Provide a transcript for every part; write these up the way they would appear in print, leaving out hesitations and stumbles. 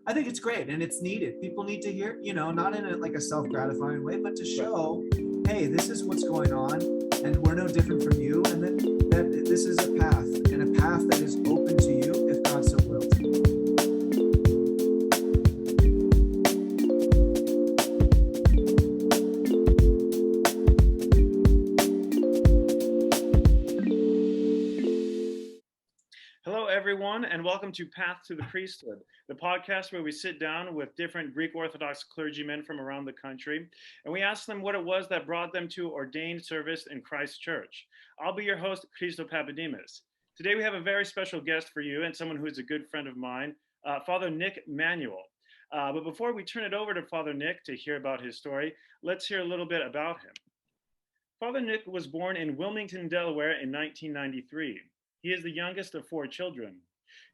I think it's great and it's needed. People need to hear, not in a self-gratifying way, but to show, hey, this is what's going on and we're no different from you, and that this is a path, and a path that is open to you if God so wills. Everyone, and welcome to Path to the Priesthood, the podcast where we sit down with different Greek Orthodox clergymen from around the country, and we ask them what it was that brought them to ordained service in Christ's church. I'll be your host, Christo. Today we have a very special guest for you and someone who is a good friend of mine, Father Nick Manuel. But before we turn it over to Father Nick to hear about his story, let's hear a little bit about him. Father Nick was born in Wilmington, Delaware in 1993. He is the youngest of 4 children.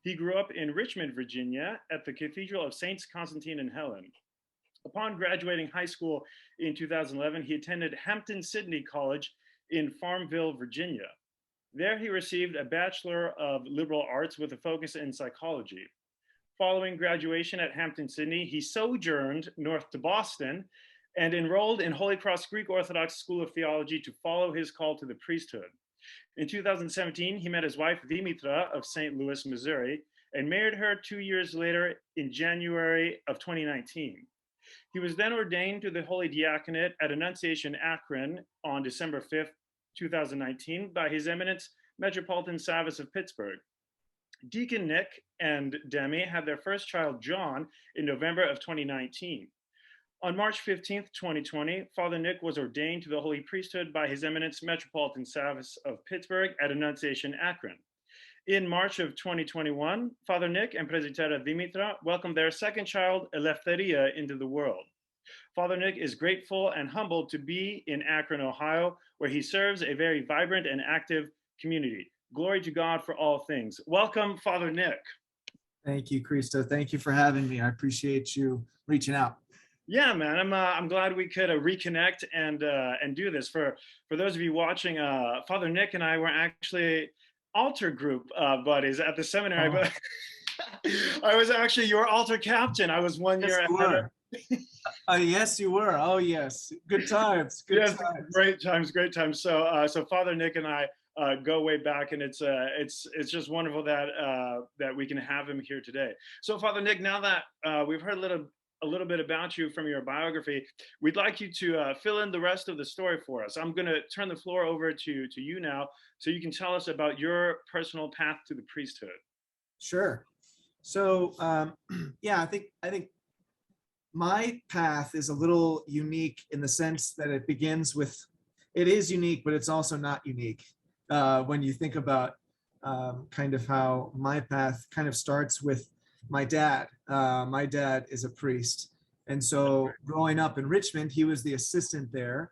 He grew up in Richmond, Virginia, at the Cathedral of Sts. Constantine and Helen. Upon graduating high school in 2011, he attended Hampden-Sydney College in Farmville, Virginia. There he received a Bachelor of Liberal Arts with a focus in psychology. Following graduation at Hampden-Sydney, he sojourned north to Boston and enrolled in Holy Cross Greek Orthodox School of Theology to follow his call to the priesthood. In 2017, he met his wife, Demetria, of St. Louis, Missouri, and married her 2 years later in January of 2019. He was then ordained to the Holy Diaconate at Annunciation, Akron on December 5th, 2019 by His Eminence, Metropolitan Savas of Pittsburgh. Deacon Nick and Demi had their first child, John, in November of 2019. On March 15th, 2020, Father Nick was ordained to the Holy Priesthood by His Eminence Metropolitan Savas of Pittsburgh at Annunciation, Akron. In March of 2021, Father Nick and Presbytera Demetria welcomed their second child, Eleftheria, into the world. Father Nick is grateful and humbled to be in Akron, Ohio, where he serves a very vibrant and active community. Glory to God for all things. Welcome, Father Nick. Thank you, Christo. Thank you for having me. I appreciate you reaching out. Yeah, man, I'm glad we could reconnect and do this. For those of you watching, Father Nick and I were actually altar group buddies at the seminary, but I was actually your altar captain. I was 1 year ahead. Yes, you were. Oh, yes. Good times. Good times. Great times. So Father Nick and I go way back, and it's just wonderful that we can have him here today. So, Father Nick, now that we've heard a little bit about you from your biography, we'd like you to fill in the rest of the story for us. I'm going to turn the floor over to you now, so you can tell us about your personal path to the priesthood. Sure. So, I think my path is a little unique in the sense that it is unique, but it's also not unique. When you think about kind of how my path kind of starts with my dad. My dad is a priest. And so growing up in Richmond, he was the assistant there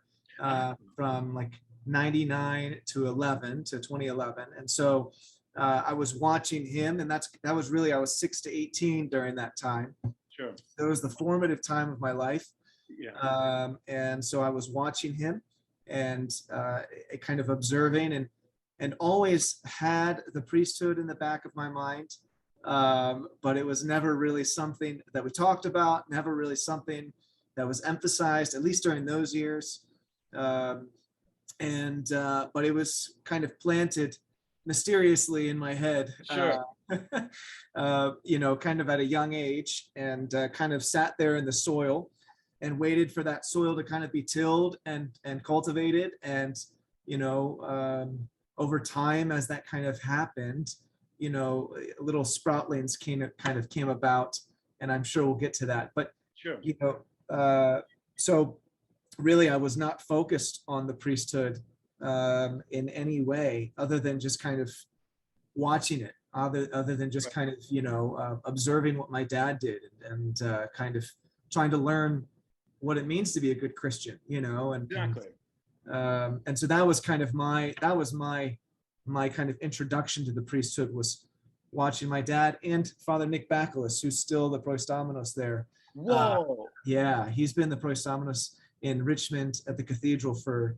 from like 99 to 2011. And so I was watching him, and that was really, I was 6 to 18 during that time. Sure. It was the formative time of my life. Yeah. And so I was watching him and kind of observing and always had the priesthood in the back of my mind. But it was never really something that we talked about, never really something that was emphasized, at least during those years. But it was kind of planted mysteriously in my head, sure. Kind of at a young age, and kind of sat there in the soil and waited for that soil to kind of be tilled and cultivated. And, over time, as that kind of happened, little sproutlings came about, and I'm sure we'll get to that. But sure. So really, I was not focused on the priesthood in any way, other than just kind of watching it, other than just kind of observing what my dad did, and kind of trying to learn what it means to be a good Christian, and exactly. And so that was kind of my kind of introduction to the priesthood, was watching my dad and Father Nick Bacchus, who's still the proistomenos there. Whoa. He's been the proistomenos in Richmond at the cathedral for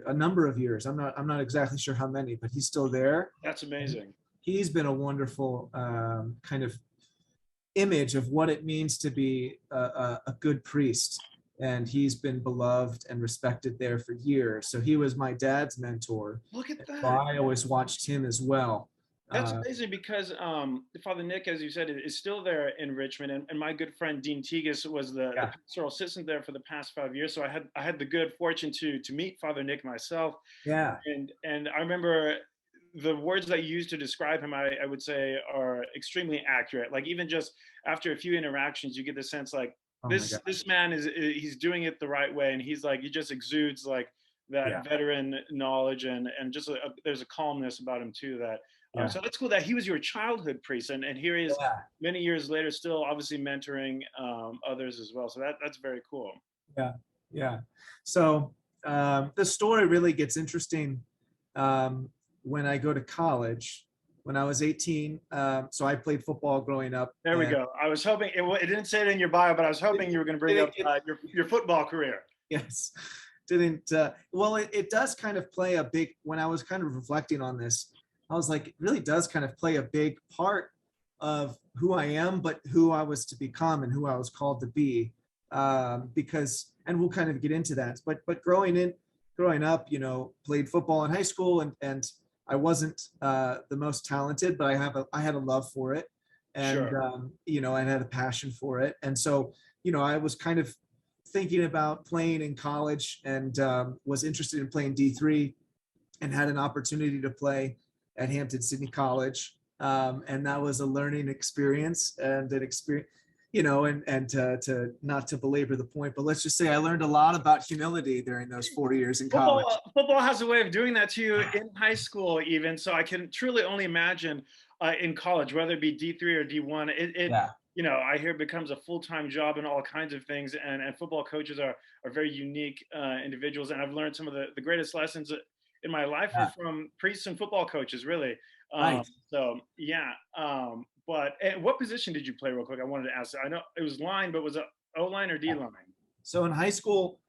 a number of years. I'm not exactly sure how many, but he's still there. That's amazing. He's been a wonderful kind of image of what it means to be a good priest. And he's been beloved and respected there for years. So he was my dad's mentor. Look at So that. I always watched him as well. That's amazing because Father Nick, as you said, is still there in Richmond, and my good friend Dean Tegas was the pastoral assistant there for the past 5 years. So I had the good fortune to meet Father Nick myself, Yeah. and I remember the words that you used to describe him, I would say, are extremely accurate. Like even just after a few interactions, you get the sense like Oh this man he's doing it the right way, and he just exudes like that veteran knowledge and just there's a calmness about him too that. So that's cool that he was your childhood priest, and here he is many years later, still obviously mentoring others as well. So that's very cool. Yeah, yeah. So the story really gets interesting when I go to college. When I was 18, so I played football growing up. There we go. I was hoping it didn't say it in your bio, but I was hoping you were going to bring up your football career. Yes, didn't. Well, it does kind of play a big. When I was kind of reflecting on this, I was like, it really does kind of play a big part of who I am, but who I was to become and who I was called to be. Because, and we'll kind of get into that. But growing up, played football in high school, and I wasn't the most talented, but I had a love for it, and I had a passion for it, and so I was kind of thinking about playing in college, and was interested in playing D3, and had an opportunity to play at Hampden-Sydney College, and that was a learning experience and an experience, and to not to belabor the point, but let's just say I learned a lot about humility during those 4 years in college. Football has a way of doing that to you in high school, even. So I can truly only imagine in college, whether it be D3 or D1, I hear it becomes a full-time job and all kinds of things. And football coaches are very unique individuals. And I've learned some of the greatest lessons in my life are from priests and football coaches, really. So but what position did you play, real quick? I wanted to ask. I know it was line, but was it O-line or D-line? So in high school,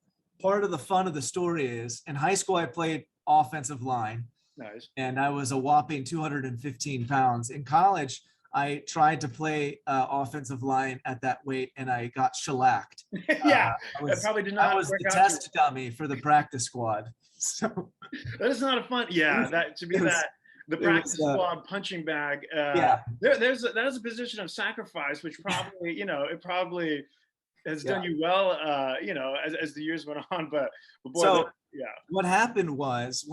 part of the fun of the story is in high school I played offensive line. Nice. And I was a whopping 215 pounds. In college, I tried to play offensive line at that weight, and I got shellacked. That probably did not. I was the test dummy for the practice squad. So that is not a fun. Yeah, that to be the practice squad punching bag. That is a position of sacrifice, which probably it probably has done you well. As the years went on, but boy, so what happened was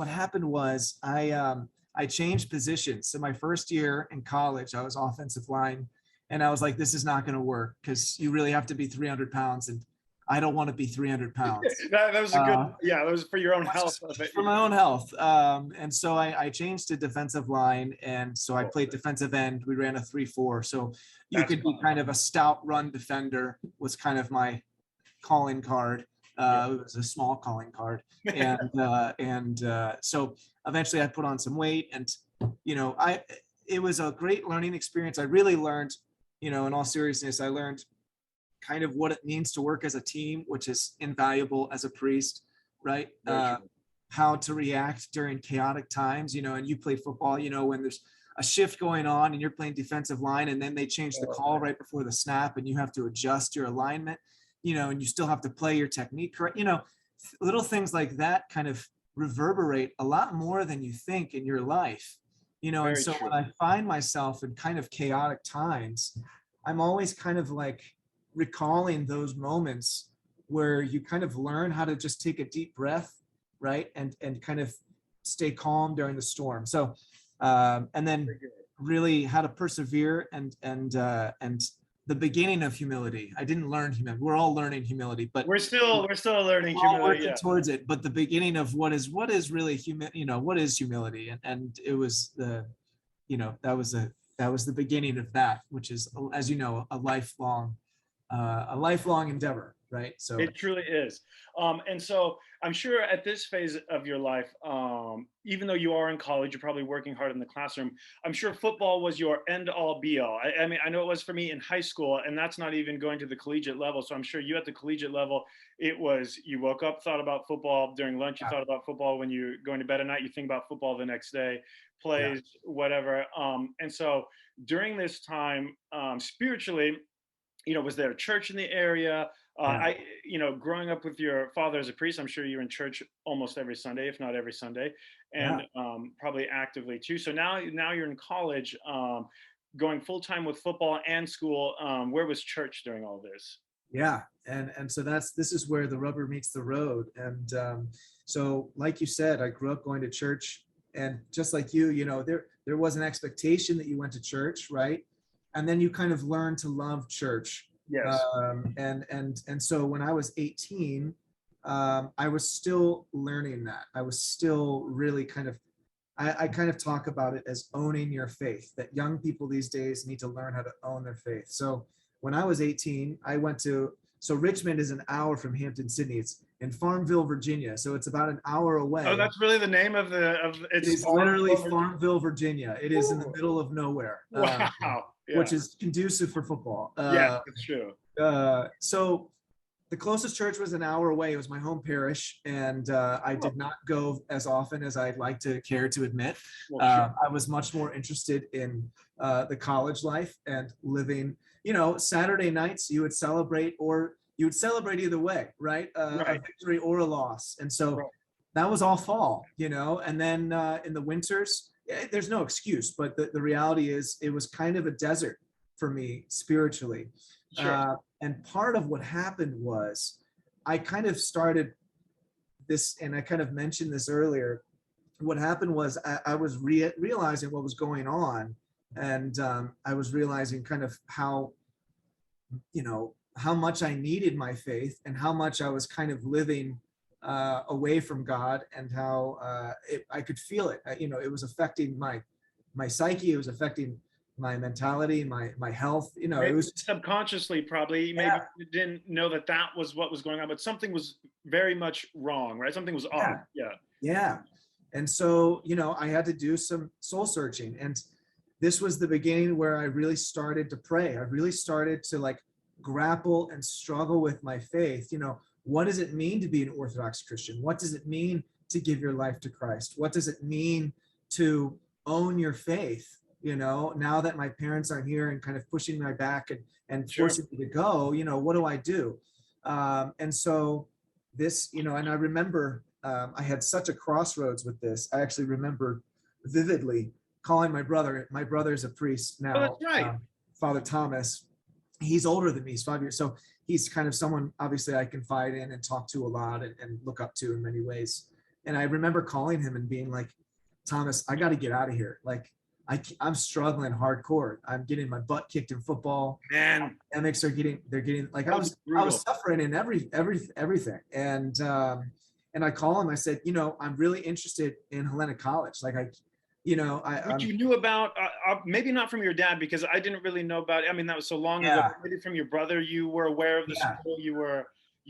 I changed positions. So my first year in college, I was offensive line, and I was like, this is not going to work because you really have to be 300 pounds, and I don't want to be 300 pounds. that was a good, that was for your own health. For my own health. And so I changed to defensive line, and so I played defensive end. We ran a 3-4. So you could be kind of a stout run defender was kind of my calling card. It was a small calling card. And so eventually I put on some weight, and, it was a great learning experience. I really learned, in all seriousness, I learned kind of what it means to work as a team, which is invaluable as a priest, right? How to react during chaotic times, and you play football, when there's a shift going on and you're playing defensive line, and then they change the call right before the snap, and you have to adjust your alignment, and you still have to play your technique correct. Little things like that kind of reverberate a lot more than you think in your life, and so when I find myself in kind of chaotic times, I'm always kind of like recalling those moments where you kind of learn how to just take a deep breath, right, and kind of stay calm during the storm. So and then really how to persevere and the beginning of humility. I didn't learn humility. We're all learning humility, but we're still learning humility. Working towards it. But the beginning of what is really what is humility, and it was that was the beginning of that, which is, as you know, a lifelong endeavor, right? So it truly is. And so I'm sure at this phase of your life, even though you are in college, you're probably working hard in the classroom. I'm sure football was your end all be all. I mean, I know it was for me in high school, and that's not even going to the collegiate level. So I'm sure you at the collegiate level, it was, you woke up, thought about football during lunch, you thought about football when you're going to bed at night, you think about football the next day, plays, whatever. And so during this time, spiritually, was there a church in the area? Yeah. Growing up with your father as a priest, I'm sure you're in church almost every Sunday, if not every Sunday, and Yeah. probably actively too. So now you're in college, going full time with football and school. Where was church during all this? Yeah. And so this is where the rubber meets the road. And so like you said, I grew up going to church, and just like there was an expectation that you went to church, right? And then you kind of learn to love church. Yes. And so when I was 18, I was still learning that. I was still really I kind of talk about it as owning your faith, that young people these days need to learn how to own their faith. So when I was 18, so Richmond is an hour from Hampden-Sydney. It's in Farmville, Virginia. So it's about an hour away. Oh, that's really the name of it's literally Farmville, Virginia. It is in the middle of nowhere. Wow. Yeah. Which is conducive for football. Yeah, that's true. So the closest church was an hour away. It was my home parish, and I did not go as often as I'd like to care to admit. Well, sure. I was much more interested in the college life and living. Saturday nights you would celebrate, or you would celebrate either way, right? Right. A victory or a loss, and so Right. that was all fall, and then in the winters. There's no excuse, but the reality is it was kind of a desert for me spiritually. Sure. And part of what happened was I kind of started this, and I kind of mentioned this earlier. What happened was I was realizing what was going on, and I was realizing kind of how much I needed my faith, and how much I was kind of living away from God, and how I could feel it. It was affecting my psyche. It was affecting my mentality, my health. Maybe it was subconsciously, probably. Maybe you didn't know that was what was going on, but something was very much wrong, right? Something was off. Yeah. And so, I had to do some soul searching, and this was the beginning where I really started to pray. I really started to grapple and struggle with my faith. What does it mean to be an Orthodox Christian? What does it mean to give your life to Christ? What does it mean to own your faith? Now that my parents are here and kind of pushing my back and forcing me to go, what do I do? And so this, and I remember I had such a crossroads with this. I actually remember vividly calling my brother. My brother's a priest now. Oh, that's right. Father Thomas. He's older than me. He's 5 years. So he's kind of someone, obviously, I confide in and talk to a lot and look up to in many ways. And I remember calling him and being like, Thomas, I got to get out of here. I'm struggling hardcore. I'm getting my butt kicked in football. Man, academics are getting I was suffering in everything. And I call him. I said, I'm really interested in Hellenic College. what you knew about, maybe not from your dad, because I didn't really know about it. I mean, that was so long ago. Maybe from your brother, you were aware of the school. You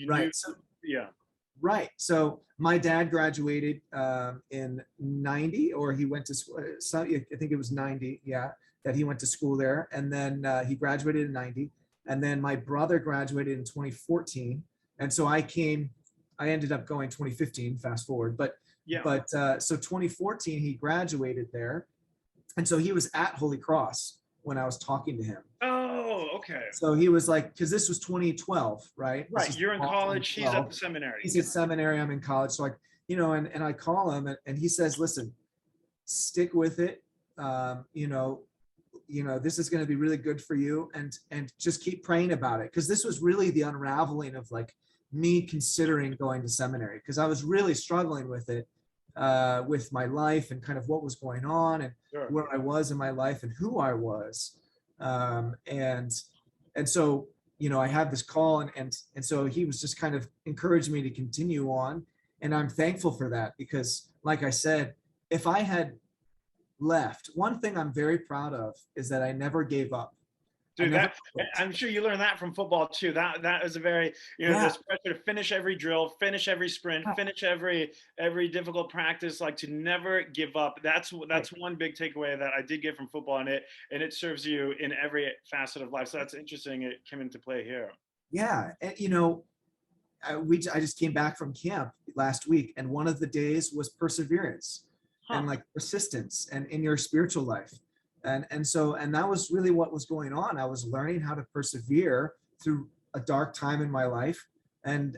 right. knew. So, yeah. Right. So my dad graduated in 90, or he went to school. I think it was 90. Yeah, that he went to school there, and then he graduated in 90, and then my brother graduated in 2014, and so I ended up going 2015. Fast forward, but so 2014 he graduated there, and so he was at Holy Cross when I was talking to him. Oh, okay. So he was like, because this was 2012, right? Right. You're in college. He's at the seminary. He's at seminary. I'm in college. So and I call him and he says, listen, stick with it. This is going to be really good for you, and just keep praying about it. Because this was really the unraveling of me considering going to seminary, because I was really struggling with it, with my life and kind of what was going on and where I was in my life and who I was. And so, I had this call and so he was just kind of encouraging me to continue on. And I'm thankful for that, because like I said, if I had left, one thing I'm very proud of is that I never gave up. Dude, I'm sure you learned that from football too. That is a very, this pressure to finish every drill, finish every sprint, finish every difficult practice, to never give up. That's one big takeaway that I did get from football, and it serves you in every facet of life. So that's interesting. It came into play here. Yeah, and I just came back from camp last week, and one of the days was perseverance and persistence and in your spiritual life. And that was really what was going on. I was learning how to persevere through a dark time in my life, and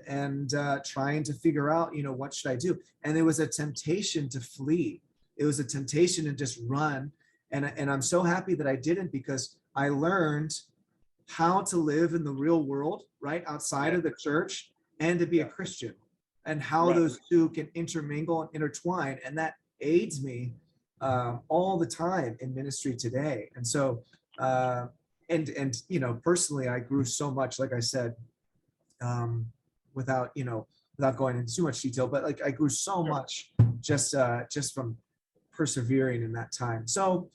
trying to figure out, what should I do? And it was a temptation to flee. It was a temptation to just run. And I'm so happy that I didn't, because I learned how to live in the real world, right outside of the church, and to be a Christian, and how those two can intermingle and intertwine. And that aids me all the time in ministry today. And so, personally, I grew so much, like I said, without going into too much detail, but like I grew so much just from persevering in that time. So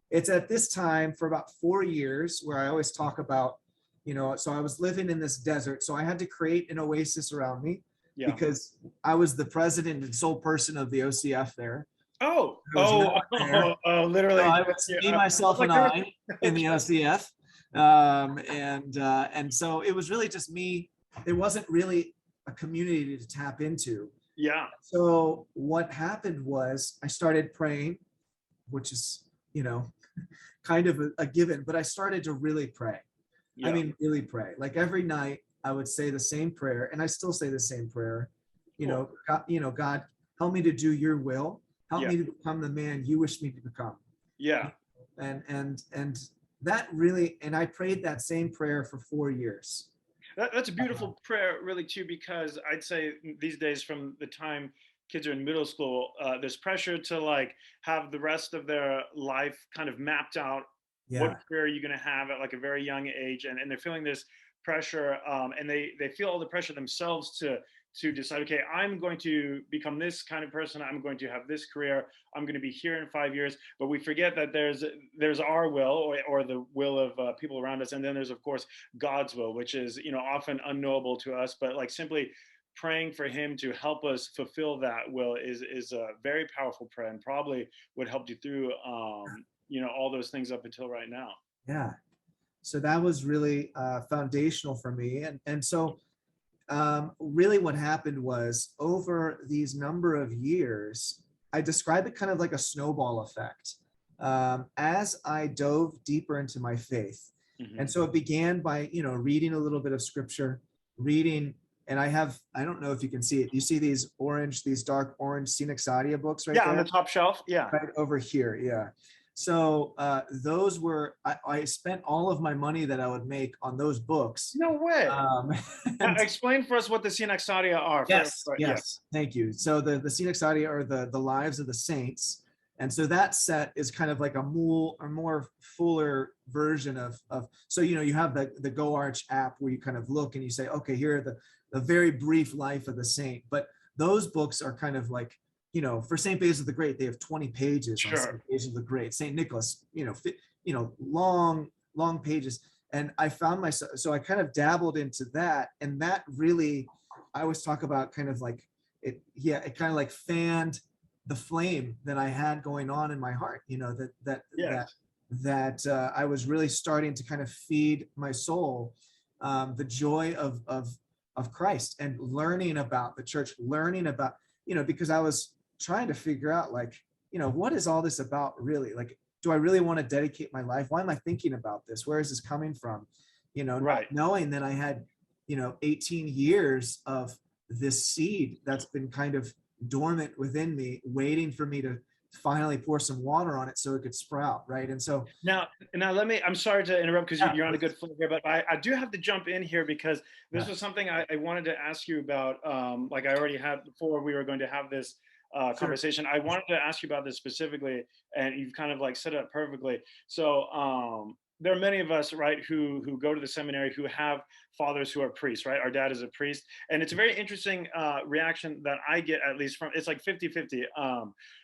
it's at this time for about 4 years where I always talk about, so I was living in this desert. So I had to create an oasis around me, because I was the president and sole person of the OCF there. Literally. So I was me, myself, and I in the OCF. And so it was really just me. There wasn't really a community to tap into. Yeah. So what happened was I started praying, which is, kind of a given, but I started to really pray. I mean, really pray. Like every night I would say the same prayer, and I still say the same prayer. God, help me to do your will. Help me to become the man you wish me to become. Yeah. And that really, and I prayed that same prayer for 4 years. That's a beautiful prayer, really, too, because I'd say these days, from the time kids are in middle school, there's pressure to like have the rest of their life kind of mapped out. What career are you going to have at like a very young age? And they're feeling this pressure, and they feel all the pressure themselves to decide, okay, I'm going to become this kind of person. I'm going to have this career. I'm going to be here in 5 years. But we forget that there's our will, or the will of people around us. And then there's, of course, God's will, which is, often unknowable to us. But like simply praying for him to help us fulfill that will is a very powerful prayer, and probably would help you through, all those things up until right now. Yeah. So that was really foundational for me. And so really what happened was, over these number of years, I describe it kind of like a snowball effect. As I dove deeper into my faith. And so it began by, reading a little bit of scripture, and I don't know if you can see it. You see these dark orange Scenic Sadia books right there? On the top shelf. Yeah. Right over here. Yeah. So those were, I spent all of my money that I would make on those books. No way. Explain for us what the Scenic Sadia are. Yes. Thank you. So the Scenic Sadia are the lives of the saints. And so that set is kind of like a more fuller version of so, you have the Go Arch app where you kind of look and you say, okay, here are the very brief life of the saint. But those books are kind of like, for St. Basil the Great, they have 20 pages on St. Basil the Great. St. Nicholas, long pages. And I found myself, so I kind of dabbled into that. And that really, I always talk about kind of like, it kind of like fanned the flame that I had going on in my heart, that I was really starting to kind of feed my soul the joy of Christ, and learning about the church, learning about, because I was trying to figure out, like, what is all this about really? Like, do I really want to dedicate my life? Why am I thinking about this? Where is this coming from? Not knowing that I had, 18 years of this seed that's been kind of dormant within me, waiting for me to finally pour some water on it so it could sprout, right? And so now I'm sorry to interrupt, because you're on a good foot here, but I do have to jump in here, because this was something I wanted to ask you about, like I already had before we were going to have this conversation. I wanted to ask you about this specifically, and you've kind of like set it up perfectly. So there are many of us, right, who go to the seminary, who have fathers who are priests, right? Our dad is a priest. And it's a very interesting reaction that I get, at least from, it's like 50-50.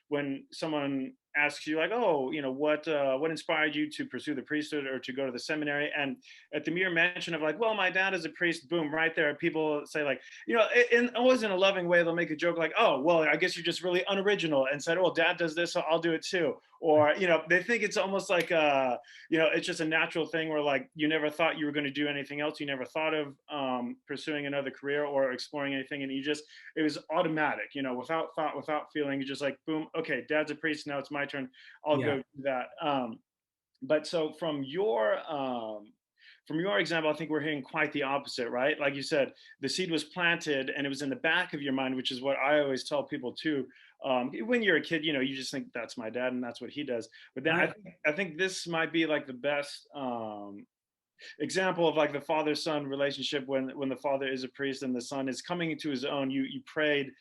When someone asks you, like, oh, what inspired you to pursue the priesthood or to go to the seminary? And at the mere mention of like, well, my dad is a priest, boom, right there, people say like, always in a loving way, they'll make a joke like, oh, well, I guess you're just really unoriginal, and said, oh, well, dad does this, so I'll do it too. Or, they think it's almost like, it's just a natural thing where like, you never thought you were going to do anything else. You never thought of pursuing another career or exploring anything. And it was automatic, without thought, without feeling. You're just like, boom, okay, dad's a priest, now it's my turn. I'll go do that. But so from your example, I think we're hearing quite the opposite, right? Like you said, the seed was planted and it was in the back of your mind, which is what I always tell people too. When you're a kid, you just think that's my dad and that's what he does. But then Right. I think this might be like the best example of like the father-son relationship when the father is a priest and the son is coming into his own. You prayed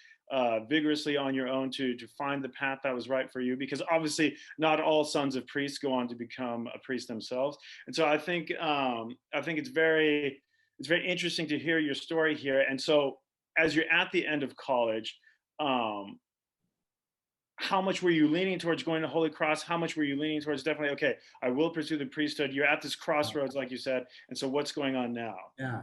vigorously on your own to find the path that was right for you, because obviously not all sons of priests go on to become a priest themselves. And so I think it's very interesting to hear your story here. And so as you're at the end of college, um, how much were you leaning towards going to Holy Cross? How much were you leaning towards definitely, okay, I will pursue the priesthood? You're at this crossroads, like you said. And so what's going on now? Yeah.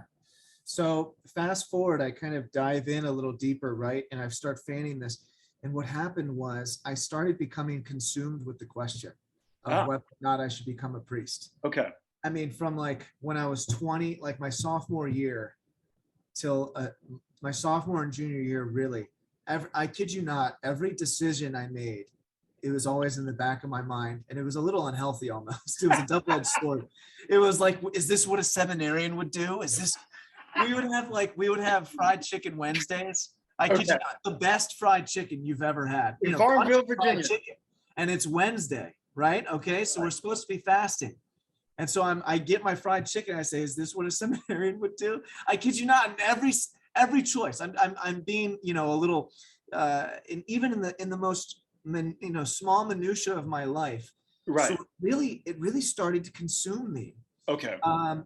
So fast forward, I kind of dive in a little deeper, right? And I start fanning this. And what happened was I started becoming consumed with the question of Ah, whether or not I should become a priest. okay. I mean, from like when I was 20, like my sophomore year till my sophomore and junior year, really, I kid you not, every decision I made, it was always in the back of my mind, and it was a little unhealthy almost. It was a double-edged sword. It was like, is this what a seminarian would do? Is this, we would have fried chicken Wednesdays. I kid you Okay. not, the best fried chicken you've ever had. In Bunch Farmville, of fried Virginia. chicken, and it's Wednesday, right? Okay, so we're supposed to be fasting. And so I get my fried chicken. I say, is this what a seminarian would do? I kid you not. In every choice, I'm being, a little, even in the most, small minutia of my life. Right. So it really started to consume me. Okay.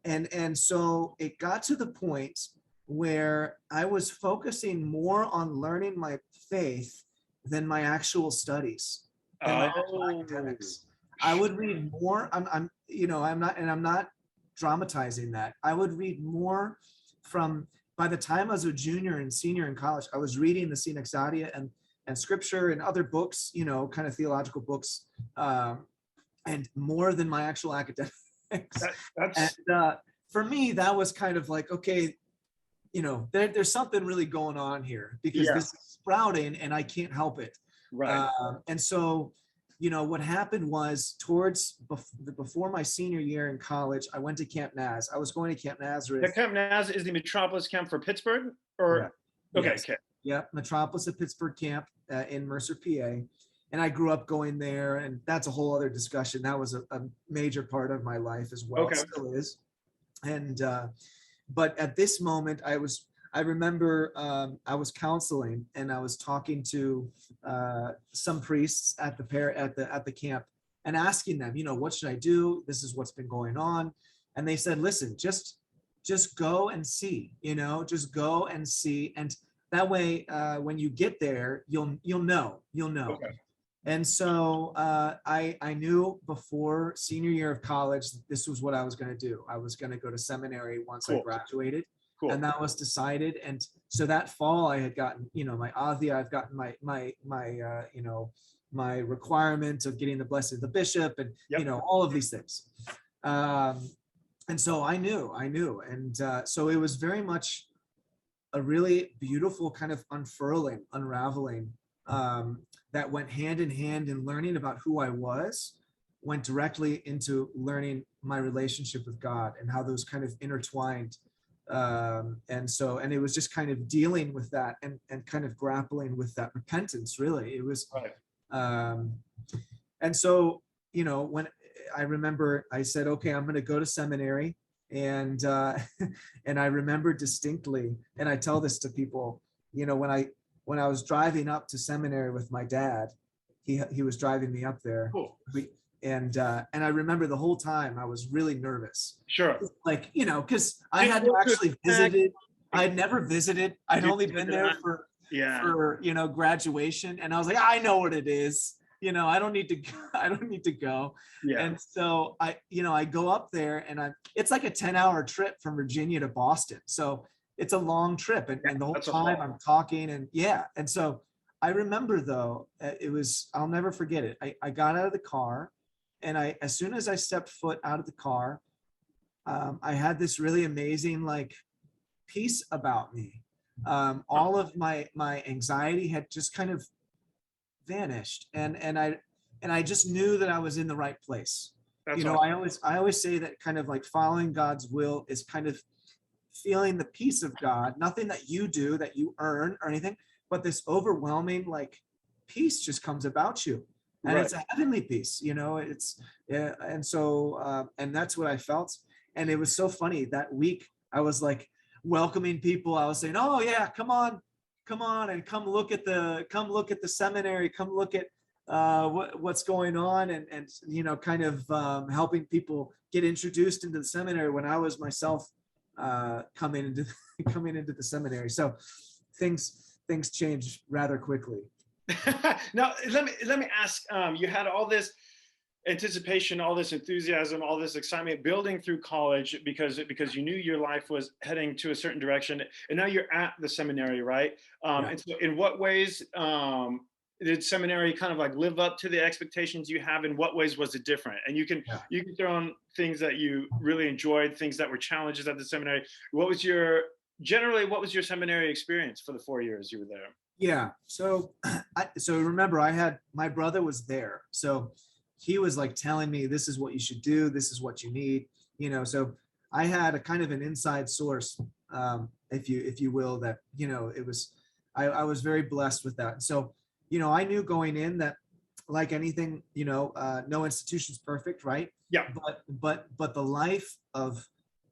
And so it got to the point where I was focusing more on learning my faith than my actual studies and my actual academics. I would read more. I'm not dramatizing that. I would read more by the time I was a junior and senior in college, I was reading the Synexadia and scripture and other books, kind of theological books, and more than my actual academics. That's And for me, that was kind of like, okay, there's something really going on here, because Yeah. this is sprouting and I can't help it. right. And so, what happened was before my senior year in college, I went to Camp Naz. I was going to Camp The Nazareth. Camp Naz is the Metropolis camp for Pittsburgh, or Correct. okay, Yes. okay. Yep, Metropolis at Pittsburgh Camp in Mercer, PA. And I grew up going there, and that's a whole other discussion. That was a major part of my life as well. Okay. It still is. And but at this moment, I remember I was counseling, and I was talking to some priests at the camp and asking them, what should I do? This is what's been going on. And they said, listen, just go and see, just go and see. And that way, when you get there, you'll know. Okay. And so I knew before senior year of college, this was what I was going to do. I was going to go to seminary once I Cool. graduated. Cool. And that was decided. And so that fall I had gotten, my Avia, I've gotten my requirement of getting the blessing of the bishop, and, Yep. all of these things. And so I knew. And so it was very much a really beautiful kind of unraveling that went hand in hand, in learning about who I was, went directly into learning my relationship with God and how those kind of intertwined. And it was just kind of dealing with that and kind of grappling with that repentance, really. It was, Right. and so, when I remember, I said, okay, I'm going to go to seminary. And and I remember distinctly, and I tell this to people, when I was driving up to seminary with my dad, he was driving me up there. Cool. And I remember the whole time I was really nervous. Sure. Like, because I had actually visited. I had never visited. I'd only been there for graduation, and I was like, I know what it is. I don't need to go. Yeah. And so I go up there, and it's like a 10-hour trip from Virginia to Boston. So it's a long trip, and the whole time I'm talking, and so I remember, though, I'll never forget it. I got out of the car, and as soon as I stepped foot out of the car, I had this really amazing peace about me. All of my anxiety had just kind of vanished, and I just knew that I was in the right place. That's I always say that kind of like following God's will is kind of feeling the peace of God, nothing that you do that you earn or anything, but this overwhelming like peace just comes about you. And right. it's a heavenly peace, it's, yeah. And so, and that's what I felt. And it was so funny that week. I was like welcoming people. I was saying, oh yeah, come on, and come look at the seminary, come look at what's going on, and kind of helping people get introduced into the seminary when I was myself coming into coming into the seminary. So things changed rather quickly. Now let me ask. You had all this anticipation, all this enthusiasm, all this excitement building through college because you knew your life was heading to a certain direction, and now you're at the seminary, right? Yeah. And so, in what ways did seminary kind of like live up to the expectations you have? In what ways was it different? And you can throw in things that you really enjoyed, things that were challenges at the seminary. What was your seminary experience for the 4 years you were there? Yeah. So remember, my brother was there. So he was like telling me, this is what you should do. This is what you need, so I had a kind of an inside source, if you will, that, it was, I was very blessed with that. So, I knew going in that, like anything, no institution's perfect, right? Yeah. But the life of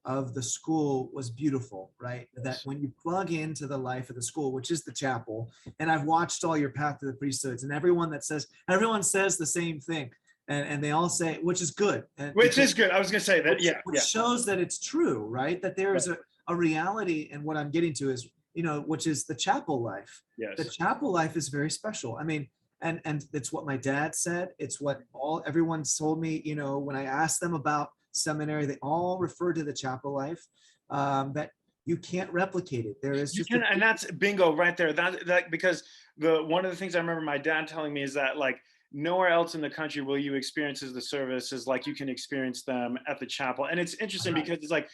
the school was beautiful, right? That when you plug into the life of the school, which is the chapel, and I've watched all your Path to the Priesthoods, and everyone says the same thing, and they all say, which is good. Which is good. I was going to say that. Which shows that it's true, right? That there is a reality, and what I'm getting to is, which is the chapel life. Yes. The chapel life is very special. I mean, and it's what my dad said. It's what everyone told me, when I asked them about seminary, they all refer to the chapel life, that you can't replicate it. There is just and that's bingo right there. That because one of the things I remember my dad telling me is that, like, nowhere else in the country will you experience the services like you can experience them at the chapel. And it's interesting because it's like,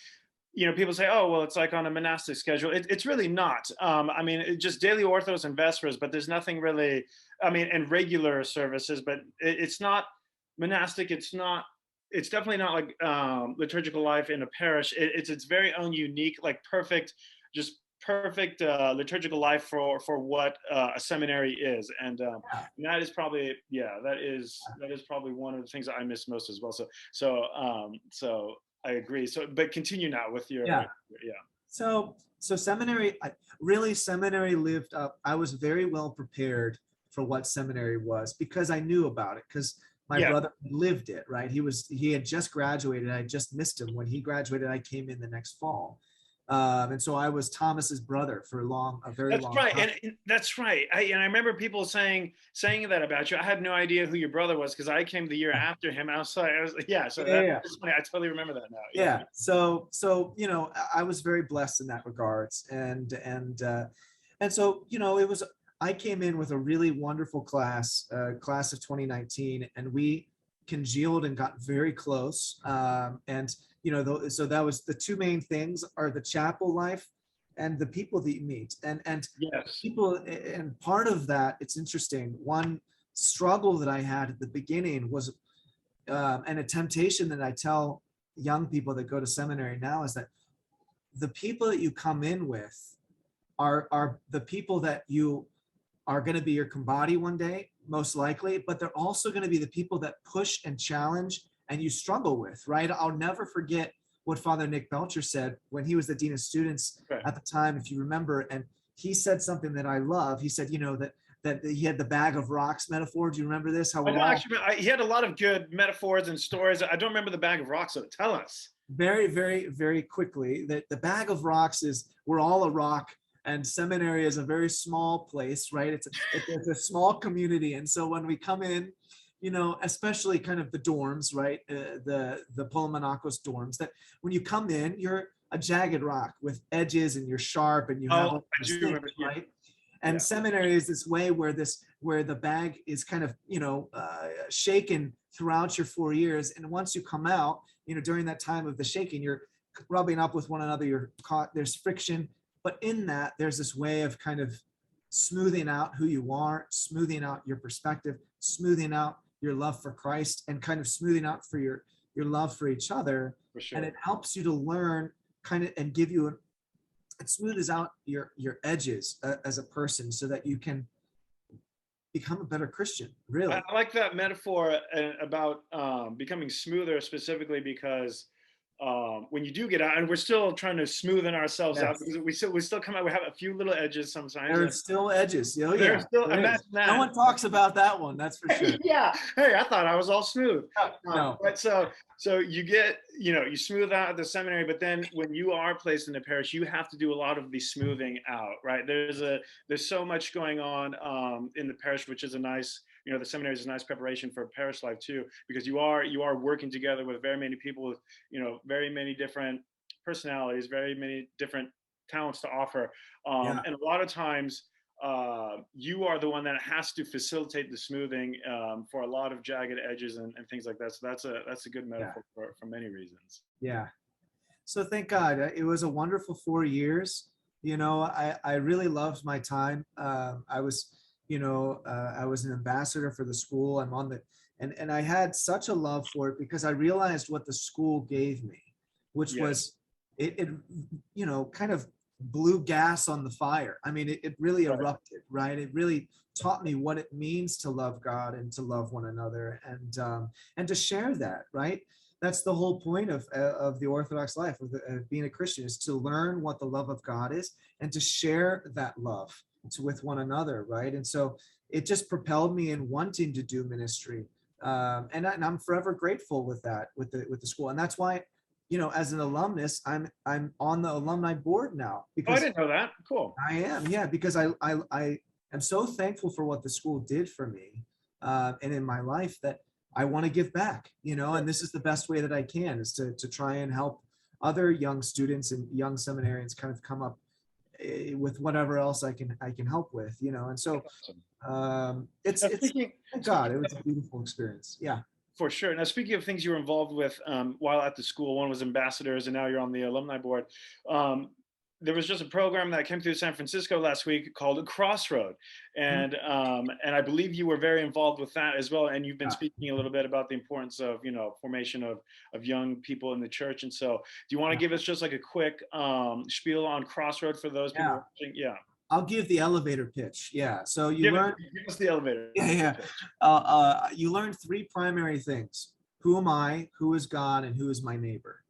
people say, oh, well, it's like on a monastic schedule. It's really not. I mean, it's just daily orthos and vespers, but there's nothing really, and regular services, but it's not monastic. It's definitely not like liturgical life in a parish. It's its very own unique, like perfect liturgical life for what a seminary is. And that is probably, that is probably one of the things that I miss most as well. So I agree. So, but continue now with your, So seminary lived up. I was very well prepared for what seminary was because I knew about it, because my brother lived it, right? He had just graduated. I just missed him. When he graduated, I came in the next fall. And so I was Thomas's brother for a very long time. And that's right. I remember people saying that about you. I had no idea who your brother was because I came the year after him. I was funny. That's funny. I totally remember that now. Yeah. So I was very blessed in that regards, and so it was. I came in with a really wonderful class of 2019, and we congealed and got very close. So that was the two main things are the chapel life and the people that you meet, and people. And part of that, it's interesting. One struggle that I had at the beginning was, and a temptation that I tell young people that go to seminary now is that the people that you come in with are the people that you are going to be your combati one day, most likely, but they're also going to be the people that push and challenge and you struggle with, right? I'll never forget what Father Nick Belcher said when he was the Dean of Students at the time, if you remember, and he said something that I love. He said, that he had the bag of rocks metaphor. Do you remember this? He had a lot of good metaphors and stories. I don't remember the bag of rocks, so tell us. Very, very, very quickly, that the bag of rocks is, we're all a rock, and seminary is a very small place, right? It's a small community. And so when we come in, especially kind of the dorms, right? The Polomonakos dorms, that when you come in, you're a jagged rock with edges and you're sharp and you have all these things, right? And seminary is this way where the bag is kind of, shaken throughout your 4 years. And once you come out, during that time of the shaking, you're rubbing up with one another, you're caught, there's friction. But in that, there's this way of kind of smoothing out who you are, smoothing out your perspective, smoothing out your love for Christ, and kind of smoothing out for your love for each other. For sure. And it helps you to learn kind of and give you it smoothes out your edges as a person so that you can become a better Christian, really. I like that metaphor about becoming smoother, specifically because when you do get out, and we're still trying to smoothen ourselves out, Yes. because we still come out, we have a few little edges sometimes. There are still edges. Oh, yeah. There's still, there imagine is. that. No one talks about that one, that's for sure. Yeah. Hey, I thought I was all smooth. No. But so you get, you smooth out at the seminary, but then when you are placed in a parish, you have to do a lot of the smoothing out, right? There's so much going on in the parish, which is a nice, the seminary is a nice preparation for parish life too, because you are working together with very many people with, very many different personalities, very many different talents to offer. And a lot of times, you are the one that has to facilitate the smoothing for a lot of jagged edges and things like that. So that's a good metaphor for many reasons. Yeah. So thank God. It was a wonderful 4 years. I really loved my time. I was an ambassador for the school. I'm on the, and I had such a love for it because I realized what the school gave me, which was it kind of blew gas on the fire. I mean, it really erupted, right? It really taught me what it means to love God and to love one another and to share that, right? That's the whole point of the Orthodox life, of being a Christian, is to learn what the love of God is and to share that love with one another, right? And so it just propelled me in wanting to do ministry, and I'm forever grateful with that, with the school, and that's why, as an alumnus, I'm on the alumni board now. Because I didn't know that. Cool. I am, yeah, because I am so thankful for what the school did for me, and in my life, that I want to give back, and this is the best way that I can, is to try and help other young students and young seminarians kind of come up with whatever else I can help with, and so it's thank God, it was a beautiful experience. Yeah. For sure. Now, speaking of things you were involved with while at the school, one was ambassadors, and now you're on the alumni board. There was just a program that came through San Francisco last week called Crossroad, and I believe you were very involved with that as well. And you've been speaking a little bit about the importance of formation of young people in the church. And so, do you want to give us just like a quick spiel on Crossroad for those people watching? Yeah. I'll give the elevator pitch. Yeah. So you learn. Give us the elevator. Yeah. You learn 3 primary things: who am I, who is God, and who is my neighbor.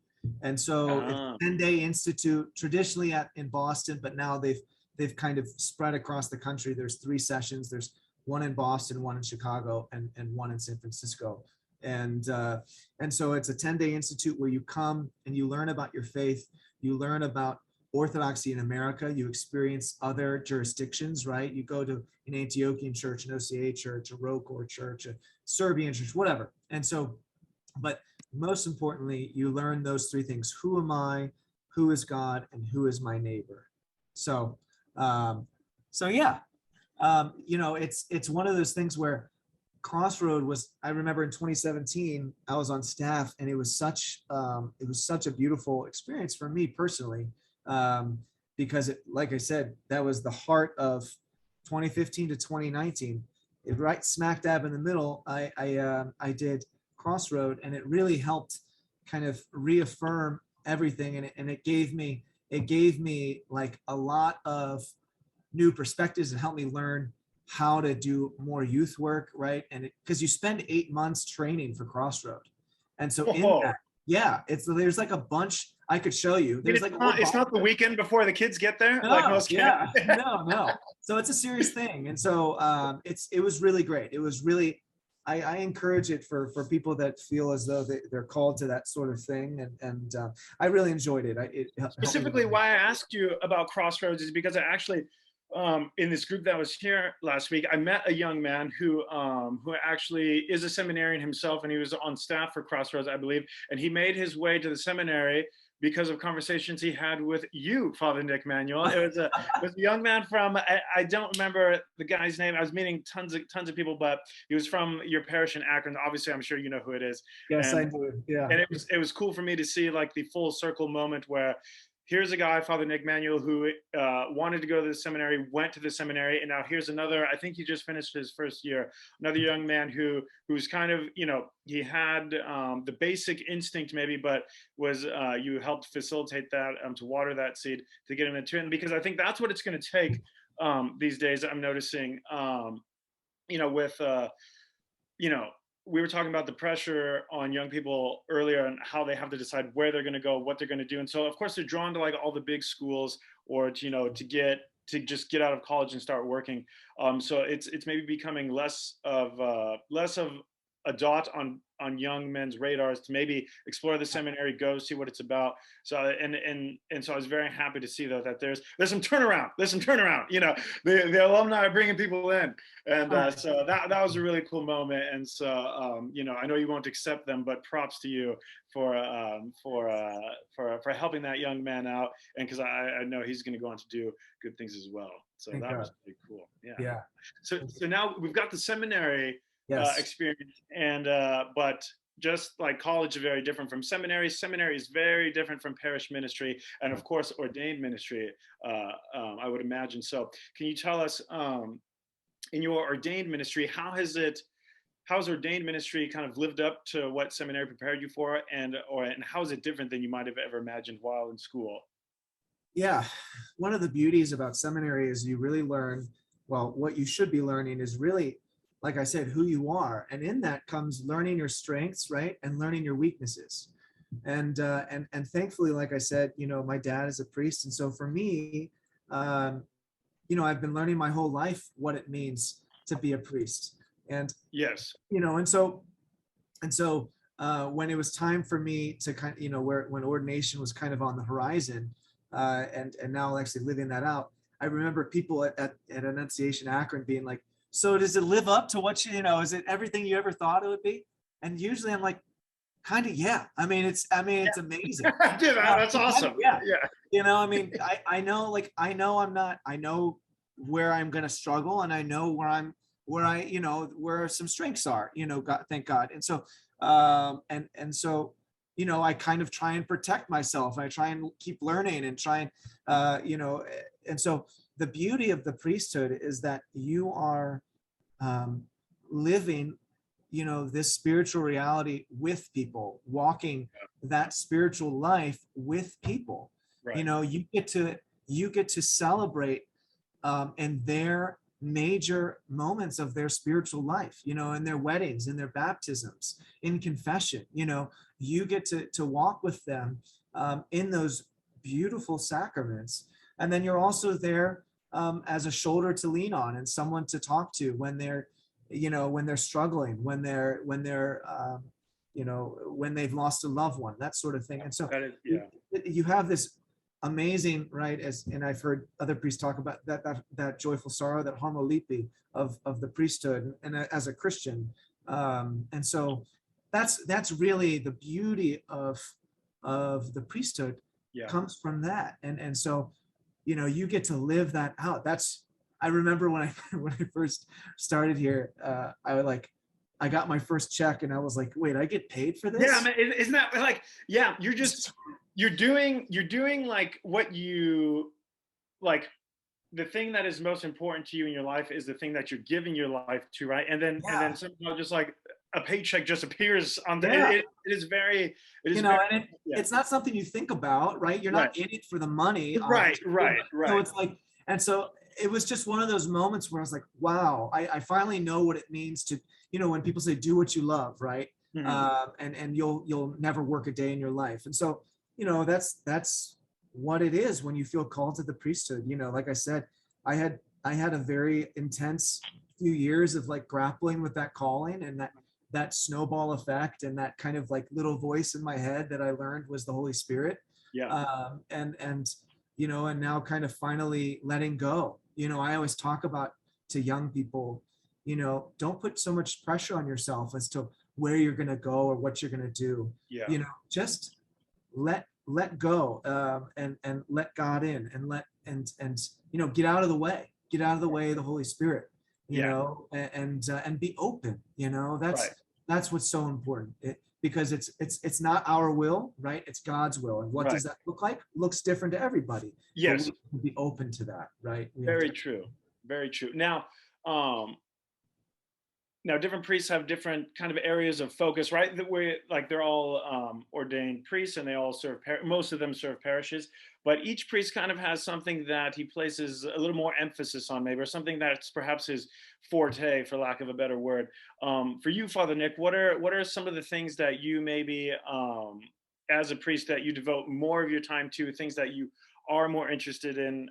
And so it's a 10-day institute, traditionally in Boston, but now they've kind of spread across the country. There's 3 sessions. There's one in Boston, one in Chicago, and one in San Francisco. And so it's a 10-day institute where you come and you learn about your faith. You learn about Orthodoxy in America. You experience other jurisdictions, right? You go to an Antiochian church, an OCA church, a Rokor church, a Serbian church, whatever. And so, but most importantly, you learn those 3 things: who am I, who is God, and who is my neighbor. So, yeah, it's one of those things where Crossroad was, I remember in 2017, I was on staff, and it was such a beautiful experience for me personally, because like I said, that was the heart of 2015 to 2019. Right smack dab in the middle, I did Crossroad, and it really helped kind of reaffirm everything, and it gave me like a lot of new perspectives and helped me learn how to do more youth work, right? And because you spend 8 months training for Crossroad, and so in that, there's like a bunch I could show you. There's it's not the weekend before the kids get there, no, like most kids. No. So it's a serious thing, and so it was really great. It was really, I encourage it for people that feel as though they're called to that sort of thing, and I really enjoyed it. Specifically, why I asked you about Crossroads is because I actually, in this group that was here last week, I met a young man who actually is a seminarian himself, and he was on staff for Crossroads, I believe, and he made his way to the seminary because of conversations he had with you, Father Nick Manuel. It was a young man from, I don't remember the guy's name. I was meeting tons of people, but he was from your parish in Akron. Obviously, I'm sure you know who it is. Yes, I do. Yeah. And it was cool for me to see like the full circle moment where here's a guy, Father Nick Manuel, who wanted to go to the seminary, went to the seminary, and now here's another, I think he just finished his first year, another young man who's kind of, he had the basic instinct maybe, but was, you helped facilitate that, to water that seed, to get him into it. And because I think that's what it's going to take these days, I'm noticing, with, we were talking about the pressure on young people earlier and how they have to decide where they're going to go, what they're going to do. And so, of course, they're drawn to like all the big schools or, to just get out of college and start working. So it's maybe becoming less of a dot on young men's radars to maybe explore the seminary, go see what it's about. So and so I was very happy to see though that there's some turnaround. The alumni are bringing people in, and so that was a really cool moment. And so I know you won't accept them, but props to you for helping that young man out, and because I know he's going to go on to do good things as well. So that was pretty cool. Yeah. So now we've got the seminary. Yes. Experience, and but just like college is very different from seminary. Seminary is very different from parish ministry, and of course ordained ministry. I would imagine. So, can you tell us, in your ordained ministry, how's ordained ministry kind of lived up to what seminary prepared you for, and how is it different than you might have ever imagined while in school? Yeah, one of the beauties about seminary is you really learn. Well, what you should be learning is really, like I said, who you are. And in that comes learning your strengths, right? And learning your weaknesses. And thankfully, like I said, my dad is a priest. And so for me, I've been learning my whole life what it means to be a priest. And, yes, and so when it was time for me to kind of, when ordination was kind of on the horizon, and now actually living that out, I remember people at Annunciation Akron being like, so does it live up to what is it everything you ever thought it would be? And usually I'm like, kind of, yeah. It's amazing. Dude, that's awesome. Yeah. I know where I'm going to struggle, and I know where some strengths are, God, thank God. And so, I kind of try and protect myself. I try and keep learning and try and, and so the beauty of the priesthood is that you are living, this spiritual reality with people, walking that spiritual life with people. Right. You get to celebrate in their major moments of their spiritual life, in their weddings, in their baptisms, in confession. You get to walk with them in those beautiful sacraments. And then you're also there as a shoulder to lean on and someone to talk to when they're struggling, when they've lost a loved one, that sort of thing. And so you have this amazing, right, and I've heard other priests talk about that joyful sorrow, that homolipi of the priesthood, and as a Christian. And so that's really the beauty of the priesthood, comes from that. And so you get to live that out. I remember when I first started here, I got my first check and I was like, wait, I get paid for this? Yeah, man, isn't that like, you're doing like what you like. The thing that is most important to you in your life is the thing that you're giving your life to, right? And then somehow just like a paycheck just appears on the. It's not something you think about, right? You're not in it for the money, right. So it's like, and so it was just one of those moments where I was like, wow, I finally know what it means to, when people say do what you love, right? Mm-hmm. And you'll never work a day in your life. And so, that's what it is when you feel called to the priesthood. Like I said, I had a very intense few years of like grappling with that calling, and that snowball effect, and that kind of like little voice in my head that I learned was the Holy Spirit. And now kind of finally letting go. I always talk about to young people, don't put so much pressure on yourself as to where you're going to go or what you're going to do. Just let go, and let God in, and get out of the way of the Holy Spirit, and be open. That's what's so important. because it's not our will, right? It's God's will. And what Right. does that look like? Looks different to everybody. Yes. But we have to be open to that, right? Very true. Very true. Now, different priests have different kind of areas of focus, right? That we like they're all ordained priests, and they all serve. Most of them serve parishes, but each priest kind of has something that he places a little more emphasis on, maybe, or something that's perhaps his forte, for lack of a better word. For you, Father Nick, what are some of the things that you maybe, as a priest, that you devote more of your time to? Things that you are more interested in.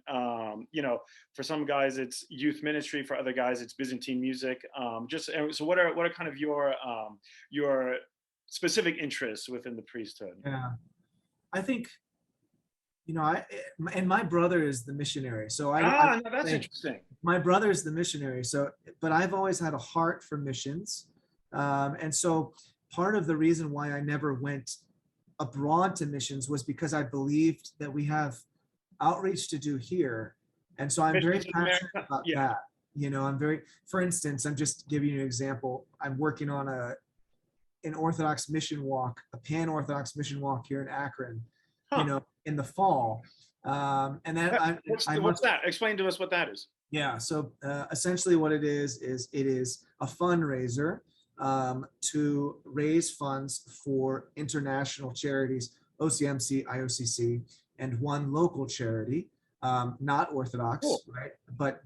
For some guys it's youth ministry, for other guys it's Byzantine music. So what are kind of your specific interests within the priesthood? Yeah, I think, and my brother is the missionary, so No, that's interesting. my brother is the missionary. So, but I've always had a heart for missions, and so part of the reason why I never went abroad to missions was because I believed that we have outreach to do here. And so I'm very passionate about that. For instance, I'm just giving you an example. I'm working on an Orthodox mission walk, a pan-Orthodox mission walk here in Akron, in the fall. And then what's that? Explain to us what that is. Yeah. So essentially what it is it is a fundraiser to raise funds for international charities, OCMC, IOCC, and one local charity, not Orthodox, cool. Right? But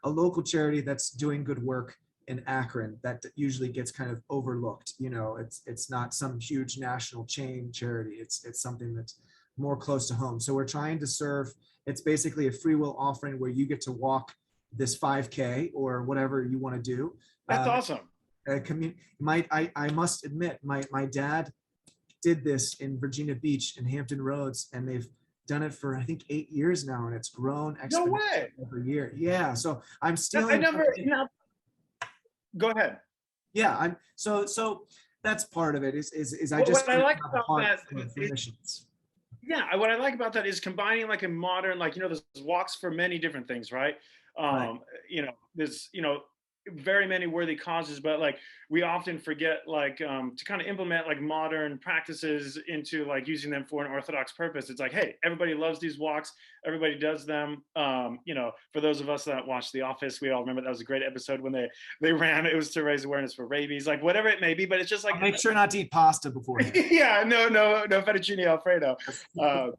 a local charity that's doing good work in Akron that usually gets kind of overlooked. It's not some huge national chain charity. It's something that's more close to home. So we're trying to serve. It's basically a free will offering where you get to walk this 5K or whatever you want to do. That's awesome. I must admit, my dad did this in Virginia Beach and Hampton Roads, and they've done it for I think 8 years now, and it's grown exponentially every year. Yeah, so I'm still. Go ahead. Yeah, I'm so that's part of it. Is I just what I like about that missions. Yeah, what I like about that is combining like a modern, there's walks for many different things, right? Right. There's very many worthy causes, but like we often forget to kind of implement like modern practices into like using them for an Orthodox purpose. It's like, hey, everybody loves these walks, everybody does them. For those of us that watched The Office, we all remember that was a great episode when they ran. It was to raise awareness for rabies, like whatever it may be. But it's just like, I'll make sure not to eat pasta beforehand. Yeah, no fettuccine alfredo, but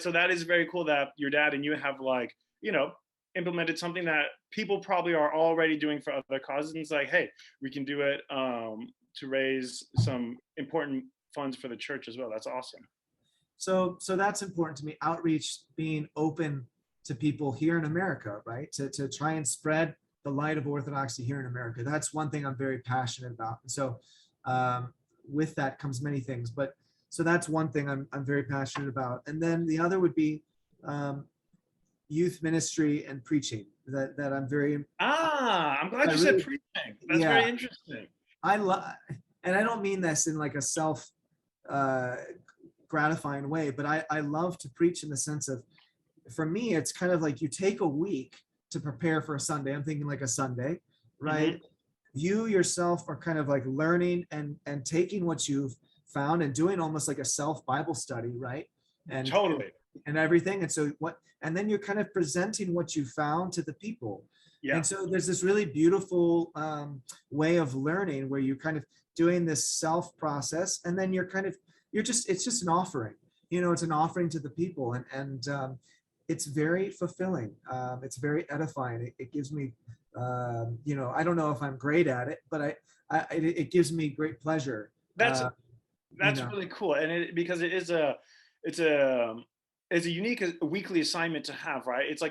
so that is very cool that your dad and you have implemented something that people probably are already doing for other causes. And it's like, hey, we can do it to raise some important funds for the church as well. That's awesome. So that's important to me. Outreach, being open to people here in America, right? To try and spread the light of Orthodoxy here in America. That's one thing I'm very passionate about. And so with that comes many things. But so that's one thing I'm very passionate about. And then the other would be youth ministry and preaching. That I'm very. I'm glad you said preaching. That's very interesting. And I don't mean this in like a self gratifying way, but I love to preach in the sense of, for me, it's kind of like you take a week to prepare for a Sunday. I'm thinking like a Sunday, right? Mm-hmm. You yourself are kind of like learning and taking what you've found and doing almost like a self Bible study, right? And totally. And everything. And so and then you're kind of presenting what you found to the people. Yeah. And so there's this really beautiful way of learning where you're kind of doing this self process, and then it's just an offering, it's an offering to the people, and it's very fulfilling. It's very edifying. It gives me, I don't know if I'm great at it, but it gives me great pleasure. That's really cool. And because it's a unique weekly assignment to have, right? It's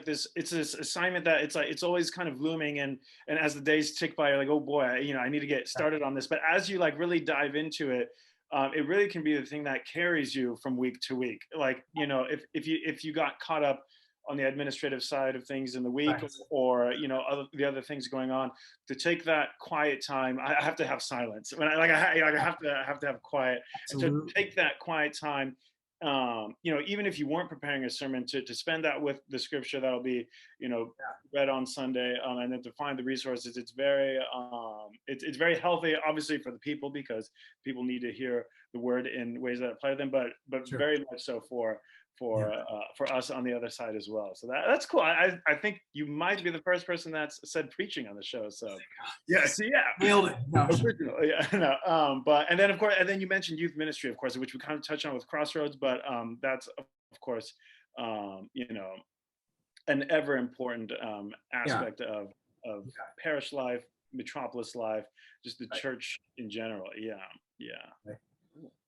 this assignment that it's always kind of looming, and as the days tick by, you're like, oh boy, I need to get started on this. But as you really dive into it, it really can be the thing that carries you from week to week. Like, if you got caught up on the administrative side of things in the week, right, or the other things going on, to take that quiet time. I have to have silence when I have to have quiet. And so take that quiet time even if you weren't preparing a sermon, to spend that with the scripture that'll be, read on Sunday, and then to find the resources, it's it's very healthy, obviously, for the people, because people need to hear the word in ways that apply to them, but Sure. very much so for us on the other side as well. So that's cool. I think you might be the first person that's said preaching on the show. So yeah, Nailed it. No, original, yeah, no. But and then of course, and then you mentioned youth ministry, of course, which we kind of touched on with Crossroads. But that's of course, an ever important aspect of parish life, metropolis life, just the church in general. Yeah. Right.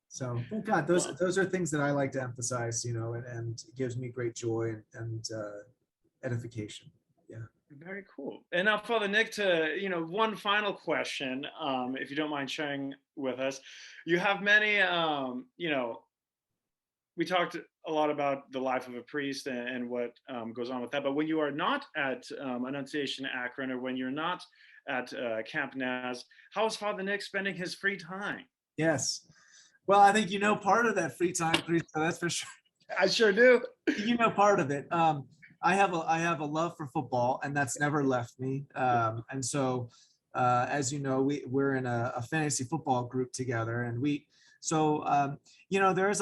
So, thank God, those are things that I like to emphasize, and it gives me great joy and edification. Yeah. Very cool. And now, Father Nick, to one final question, if you don't mind sharing with us. You have many, we talked a lot about the life of a priest and what goes on with that. But when you are not at Annunciation Akron, or when you're not at Camp Naz, how is Father Nick spending his free time? Yes. Well, I think part of that free time, that's for sure. I sure do. Part of it. I have a love for football, and that's never left me. And so, as you know, we're in a fantasy football group together, and there's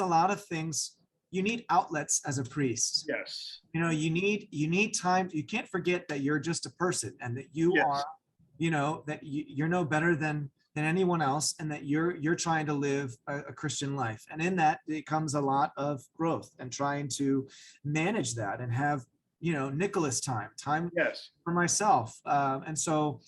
a lot of things. You need outlets as a priest. Yes. You need time. You can't forget that you're just a person, and that you are, that you're no better than anyone else, and that you're trying to live a Christian life. And in that, it comes a lot of growth and trying to manage that and have, Nicholas time for myself. And so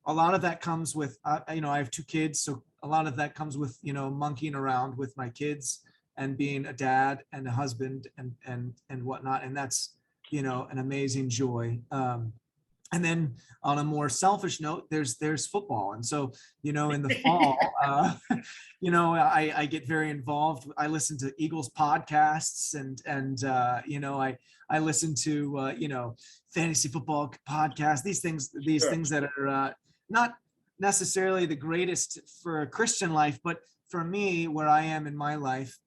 a lot of that comes with, I have 2 kids. So a lot of that comes with, monkeying around with my kids and being a dad and a husband and whatnot. And that's, an amazing joy. And then on a more selfish note, there's football. And so, in the fall, I get very involved. I listen to Eagles podcasts and I listen to, fantasy football podcasts, these things that are not necessarily the greatest for a Christian life, but for me, where I am in my life,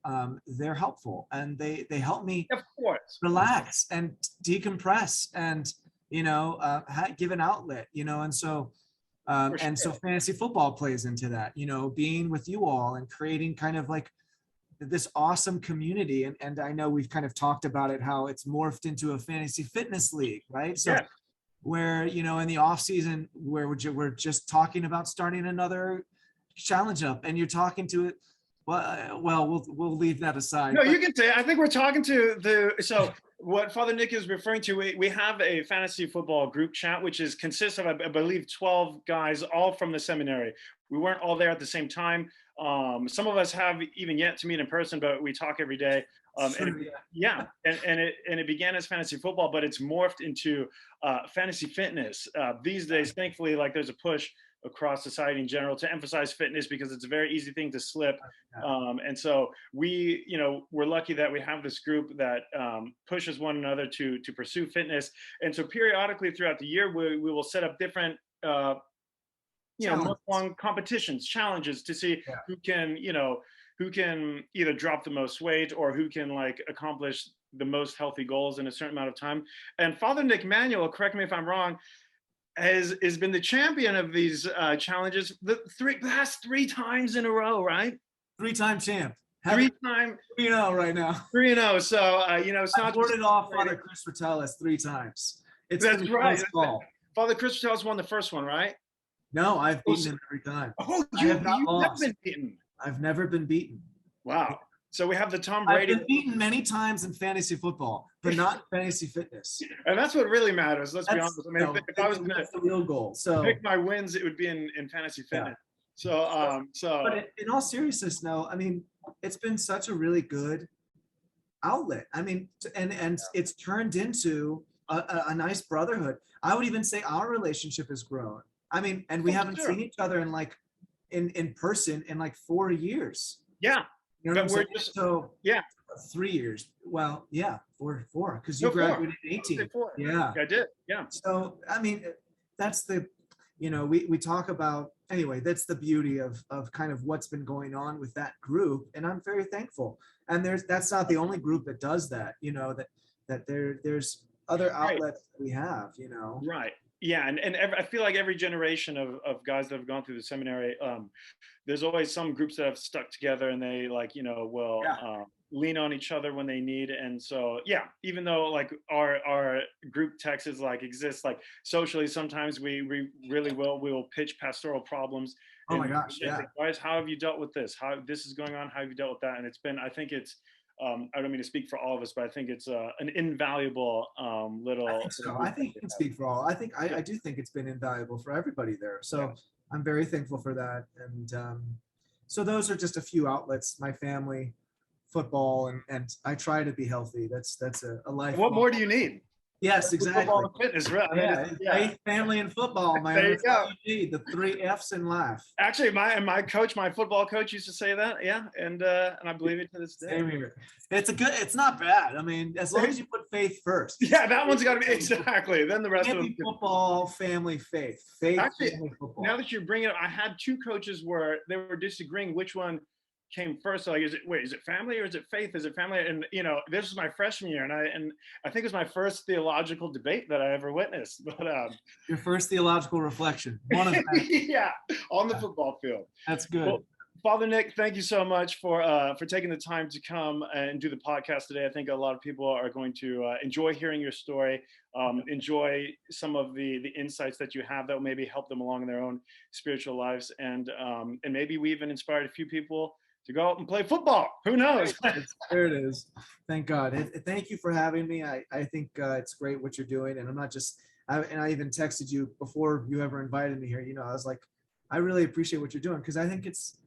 they're helpful, and they help me relax and decompress and, give an outlet, and so, so fantasy football plays into that, being with you all and creating kind of like this awesome community. And I know we've kind of talked about it, how it's morphed into a fantasy fitness league, right? So where, in the off season, where we're just talking about starting another challenge up, and you're talking to it. Well, we'll leave that aside. No, you can say, I think we're talking to so what Father Nick is referring to, we have a fantasy football group chat, which consists of, I believe, 12 guys, all from the seminary. We weren't all there at the same time. Some of us have even yet to meet in person, but we talk every day. And it began as fantasy football, but it's morphed into fantasy fitness. These days, thankfully, there's a push across society in general to emphasize fitness, because it's a very easy thing to slip. And so we're lucky that we have this group that pushes one another to pursue fitness. And so periodically throughout the year, we will set up different month-long competitions, challenges, to see who can either drop the most weight, or who can accomplish the most healthy goals in a certain amount of time. And Father Nick Manuel, correct me if I'm wrong, has been the champion of these challenges the past 3 times in a row, right? 3-time champ. 3-time 3-0 right now. 3-0. So it's not boarded off Father Chris Rotellus 3 times. That's right. Father Chris Rotellus won the first one, right? No, I've beaten him every time. Oh, you've never been beaten. I've never been beaten. Wow. So we have the Tom Brady. I've been beaten many times in fantasy football, but not fantasy fitness. And that's what really matters. Let's be honest. I mean, if I was going to the real goal. So pick my wins, it would be in fantasy fitness. Yeah. But in all seriousness, no, I mean, it's been such a really good outlet. I mean, and it's turned into a nice brotherhood. I would even say our relationship has grown. I mean, and we haven't seen each other in person in 4 years. Yeah. But we're just 3 years. Well, yeah, four, because you graduated in 18. Yeah, I did. Yeah. So I mean, that's the we talk about, anyway, that's the beauty of kind of what's been going on with that group. And I'm very thankful. And that's not the only group that does that, there's other outlets that we have, Right. Yeah. And I feel like every generation of guys that have gone through the seminary, there's always some groups that have stuck together and they will lean on each other when they need. And so, yeah, even though like our group text is exists socially, sometimes we will pitch pastoral problems. Oh my gosh. Yeah. Guys, how have you dealt with this? How this is going on? How have you dealt with that? And I think it's, I don't mean to speak for all of us, but I think it's an invaluable little. I think you can speak for all. I do think it's been invaluable for everybody there. So Yeah. I'm very thankful for that. And so those are just a few outlets. My family, football, and I try to be healthy. That's a life. What more do you need? Yes, exactly. Football and fitness, right? Faith, family, and football, man. There you That's go. all you need, the 3 F's in life. Actually, my football coach used to say that. Yeah, and I believe it to this day. Same here. It's not bad. I mean, as long as you put faith first. Yeah, that one's got to be exactly. Then the rest of them. Football, family, faith. Faith, Actually, family, football. now that you bring it up, I had 2 coaches where they were disagreeing which one came first. So is it family or is it faith? Is it family? And this was my freshman year, and I think it was my first theological debate that I ever witnessed. But your first theological reflection, one of them. Yeah, on the football field. That's good. Well, Father Nick, thank you so much for taking the time to come and do the podcast today. I think a lot of people are going to enjoy hearing your story, enjoy some of the insights that you have that will maybe help them along in their own spiritual lives, and maybe we even inspired a few people to go out and play football. Who knows? There it is. Thank God. Thank you for having me. I think it's great what you're doing, and I'm not just. I even texted you before you ever invited me here. I was like, I really appreciate what you're doing because I think it's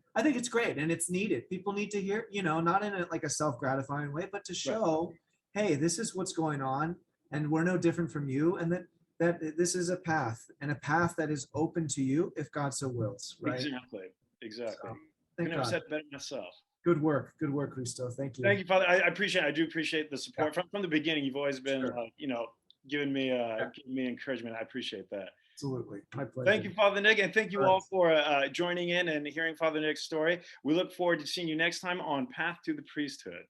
great and it's needed. People need to hear, not in a self-gratifying way, but to show, hey, this is what's going on, and we're no different from you, and that this is a path that is open to you if God so wills. Right? Exactly. So, I never said better myself. Good work, Christo. Thank you. Thank you, Father. I do appreciate the support from the beginning. You've always been, giving me encouragement. I appreciate that. Absolutely, my pleasure. Thank you, Father Nick, and thank you all for joining in and hearing Father Nick's story. We look forward to seeing you next time on Path to the Priesthood.